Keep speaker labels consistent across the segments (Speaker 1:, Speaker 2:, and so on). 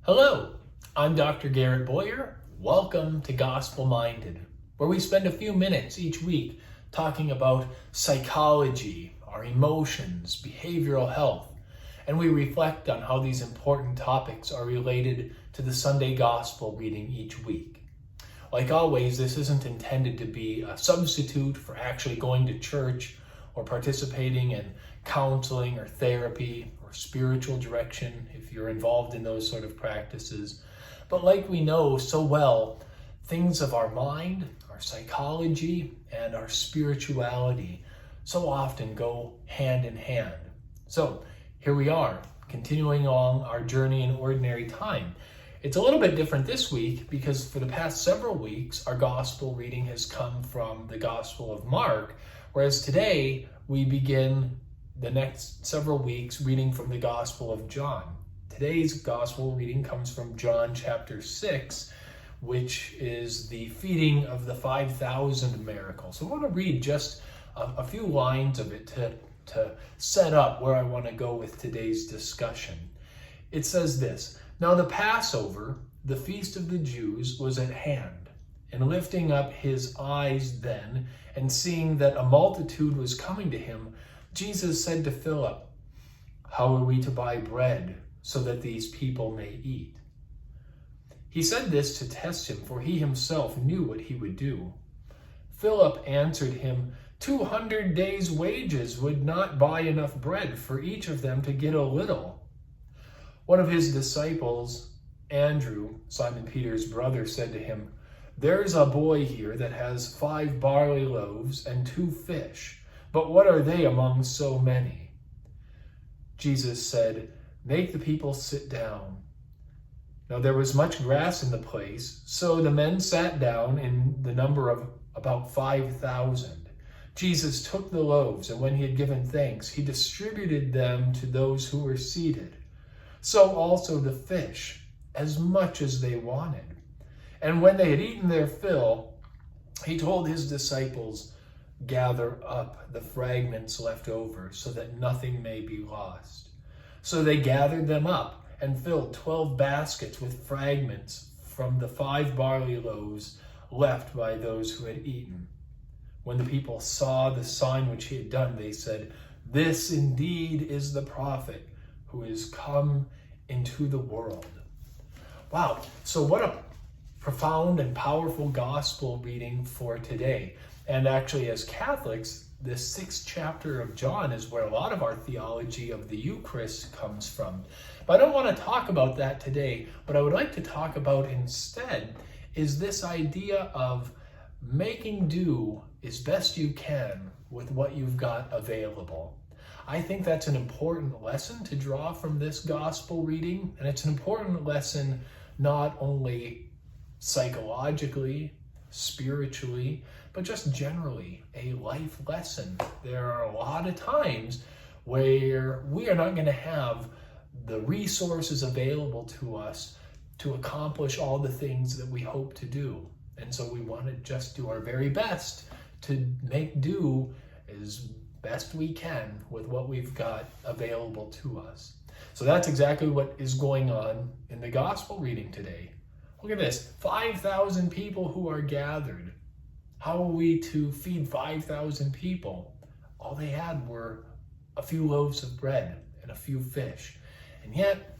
Speaker 1: Hello, I'm Dr. Garrett Boyer. Welcome to Gospel Minded, where we spend a few minutes each week talking about psychology, our emotions, behavioral health, and we reflect on how these important topics are related to the Sunday Gospel reading each week. Like always, this isn't intended to be a substitute for actually going to church or participating in counseling or therapy or spiritual direction if you're involved in those sort of practices. But like we know so well, things of our mind, our psychology, and our spirituality so often go hand in hand. So here we are, continuing along our journey in ordinary time. It's a little bit different this week because for the past several weeks, our gospel reading has come from the Gospel of Mark, whereas today we begin the next several weeks reading from the Gospel of John. Today's gospel reading comes from John chapter 6, which is the feeding of the 5,000 miracle. So I want to read just a few lines of it to set up where I want to go with today's discussion. It says this: "Now the Passover, the feast of the Jews, was at hand. And lifting up his eyes then, and seeing that a multitude was coming to him, Jesus said to Philip, 'How are we to buy bread so that these people may eat?' He said this to test him, for he himself knew what he would do. Philip answered him, 200 days' wages would not buy enough bread for each of them to get a little." One of his disciples, Andrew, Simon Peter's brother, said to him, "There's a boy here that has 5 barley loaves and 2 fish, but what are they among so many?" Jesus said, "Make the people sit down." Now there was much grass in the place, so the men sat down in the number of about 5,000. Jesus took the loaves, and when he had given thanks, he distributed them to those who were seated. So also the fish, as much as they wanted. And when they had eaten their fill, he told his disciples, "Gather up the fragments left over, so that nothing may be lost." So they gathered them up and filled 12 baskets with fragments from the 5 barley loaves left by those who had eaten. When the people saw the sign which he had done, they said, "This indeed is the prophet who is come into the world." Wow, so what a profound and powerful gospel reading for today. And actually, as Catholics, this 6th chapter of John is where a lot of our theology of the Eucharist comes from. But I don't want to talk about that today. What I would like to talk about instead is this idea of making do as best you can with what you've got available. I think that's an important lesson to draw from this gospel reading, and it's an important lesson not only psychologically, spiritually, but just generally a life lesson. There are a lot of times where we are not going to have the resources available to us to accomplish all the things that we hope to do. And so we want to just do our very best to make do as best we can with what we've got available to us. So that's exactly what is going on in the gospel reading today. Look at this, 5,000 people who are gathered. How are we to feed 5,000 people? All they had were a few loaves of bread and a few fish. And yet,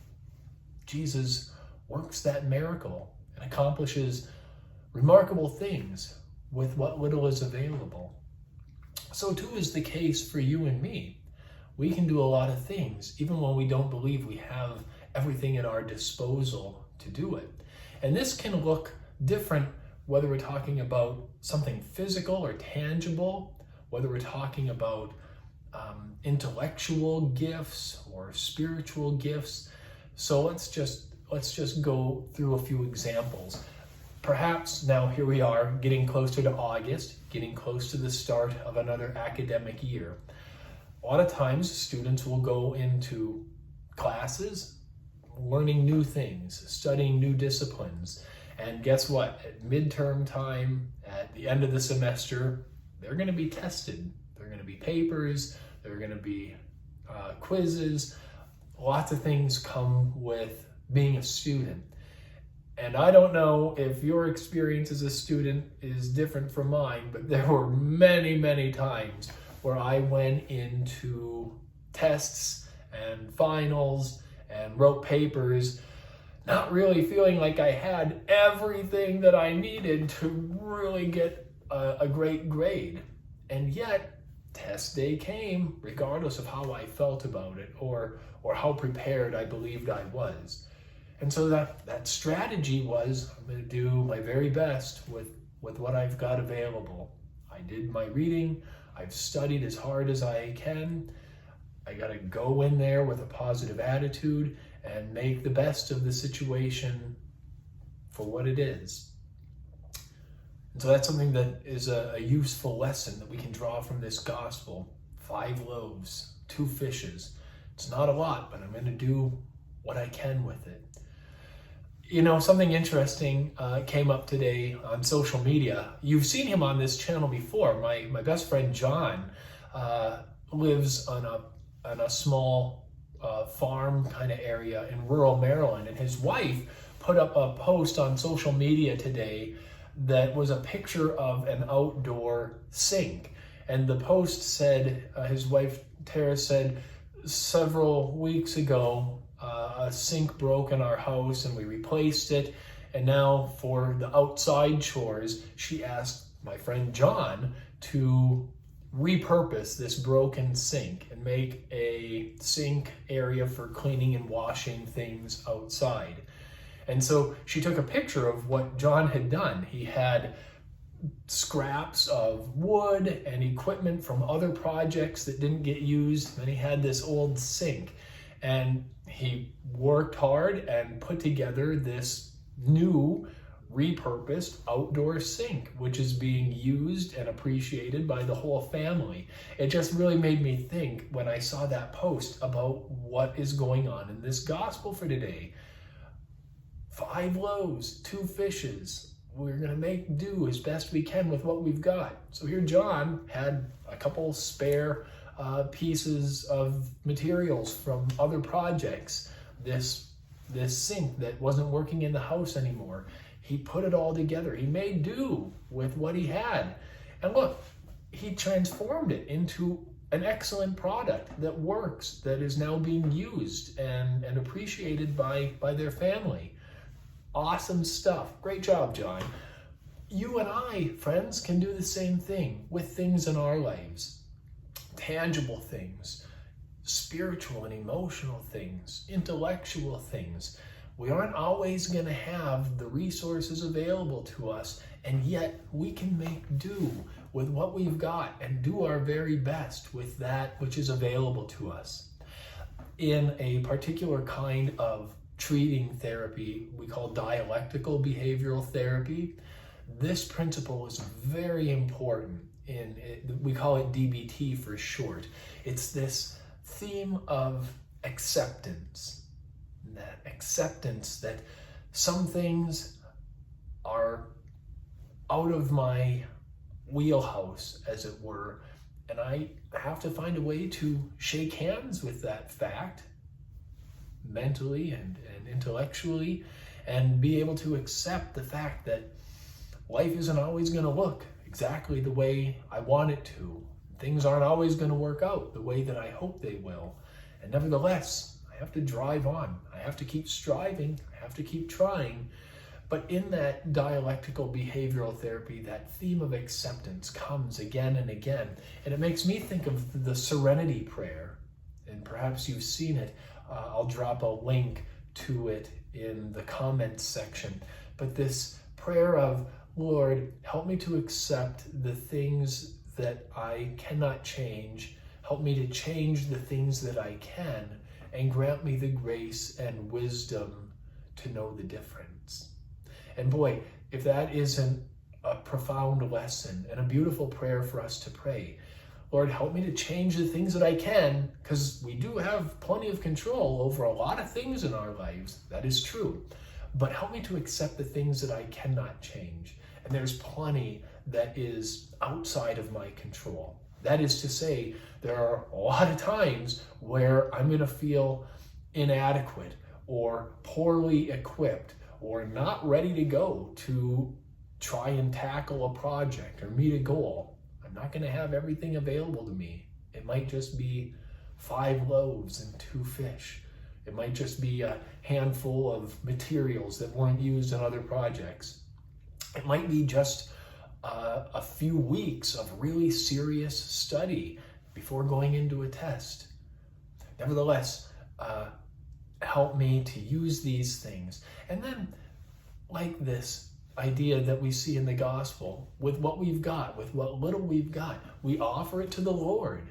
Speaker 1: Jesus works that miracle and accomplishes remarkable things with what little is available. So too is the case for you and me. We can do a lot of things, even when we don't believe we have everything at our disposal to do it. And this can look different whether we're talking about something physical or tangible, whether we're talking about intellectual gifts or spiritual gifts. So let's just go through a few examples. Perhaps now here we are getting closer to August, getting close to the start of another academic year. A lot of times students will go into classes, learning new things, studying new disciplines. And guess what? At midterm time, at the end of the semester, they're going to be tested. There are going to be papers, there are going to be quizzes. Lots of things come with being a student. And I don't know if your experience as a student is different from mine, but there were many, many times where I went into tests and finals and wrote papers not really feeling like I had everything that I needed to really get a great grade. And yet, test day came, regardless of how I felt about it or how prepared I believed I was. And so that strategy was, I'm going to do my very best with what I've got available. I did my reading. I've studied as hard as I can. I got to go in there with a positive attitude and make the best of the situation for what it is. And so that's something that is a useful lesson that we can draw from this gospel. 5 loaves, 2 fishes. It's not a lot, but I'm going to do what I can with it. You know, something interesting came up today on social media. You've seen him on this channel before. My best friend John lives on a small farm kind of area in rural Maryland, and his wife put up a post on social media today that was a picture of an outdoor sink. And the post said, his wife Tara said, several weeks ago, a sink broke in our house and we replaced it. And now for the outside chores, she asked my friend John to repurpose this broken sink and make a sink area for cleaning and washing things outside. And so she took a picture of what John had done. He had scraps of wood and equipment from other projects that didn't get used. And he had this old sink. And he worked hard and put together this new repurposed outdoor sink, which is being used and appreciated by the whole family. It just really made me think when I saw that post about what is going on in this gospel for today. 5 loaves, 2 fishes. We're going to make do as best we can with what we've got. So here John had a couple spare pieces of materials from other projects. This sink that wasn't working in the house anymore. He put it all together. He made do with what he had. And look, he transformed it into an excellent product that works, that is now being used and appreciated by their family. Awesome stuff. Great job, John. You and I, friends, can do the same thing with things in our lives. Tangible things, spiritual and emotional things, intellectual things. We aren't always going to have the resources available to us, and yet we can make do with what we've got and do our very best with that which is available to us. In a particular kind of treating therapy we call dialectical behavioral therapy, this principle is very important. We call it DBT for short. It's this theme of acceptance. That acceptance that some things are out of my wheelhouse, as it were, and I have to find a way to shake hands with that fact mentally and intellectually, and be able to accept the fact that life isn't always going to look exactly the way I want it to. Things aren't always going to work out the way that I hope they will. And nevertheless, I have to drive on. I have to keep striving. I have to keep trying. But in that dialectical behavioral therapy, that theme of acceptance comes again and again. And it makes me think of the Serenity Prayer. And perhaps you've seen it. I'll drop a link to it in the comments section. But this prayer of, Lord, help me to accept the things that I cannot change. Help me to change the things that I can, and grant me the grace and wisdom to know the difference. And boy, if that isn't a profound lesson and a beautiful prayer for us to pray, Lord, help me to change the things that I can, because we do have plenty of control over a lot of things in our lives. That is true. But help me to accept the things that I cannot change. And there's plenty that is outside of my control. That is to say, there are a lot of times where I'm going to feel inadequate, or poorly equipped or not ready to go to try and tackle a project or meet a goal, I'm not going to have everything available to me. It might just be 5 loaves and 2 fish. It might just be a handful of materials that weren't used in other projects. It might be just a few weeks of really serious study before going into a test. Nevertheless, help me to use these things. And then, like this idea that we see in the gospel, with what we've got, with what little we've got, we offer it to the Lord.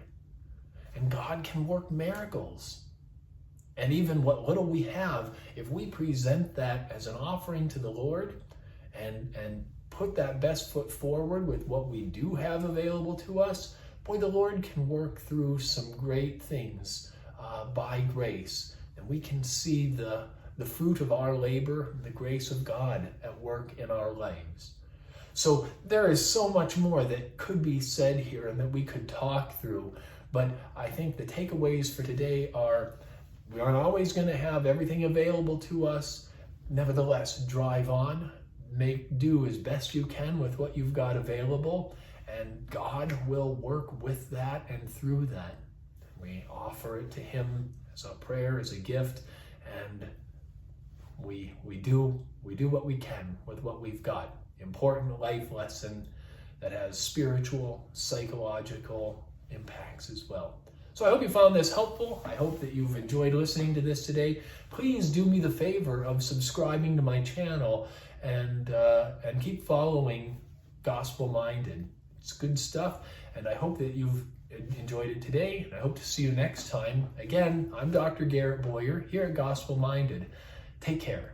Speaker 1: And God can work miracles. And even what little we have, if we present that as an offering to the Lord and put that best foot forward with what we do have available to us, boy, the Lord can work through some great things by grace. And we can see the fruit of our labor, the grace of God at work in our lives. So there is so much more that could be said here and that we could talk through. But I think the takeaways for today are, we aren't always going to have everything available to us. Nevertheless, drive on. Make do as best you can with what you've got available. And God will work with that and through that. We offer it to Him as a prayer, as a gift. And we do what we can with what we've got. Important life lesson that has spiritual, psychological impacts as well. So I hope you found this helpful. I hope that you've enjoyed listening to this today. Please do me the favor of subscribing to my channel and keep following Gospel Minded. It's good stuff, and I hope that you've enjoyed it today. And I hope to see you next time. Again, I'm Dr. Garrett Boyer here at Gospel Minded. Take care.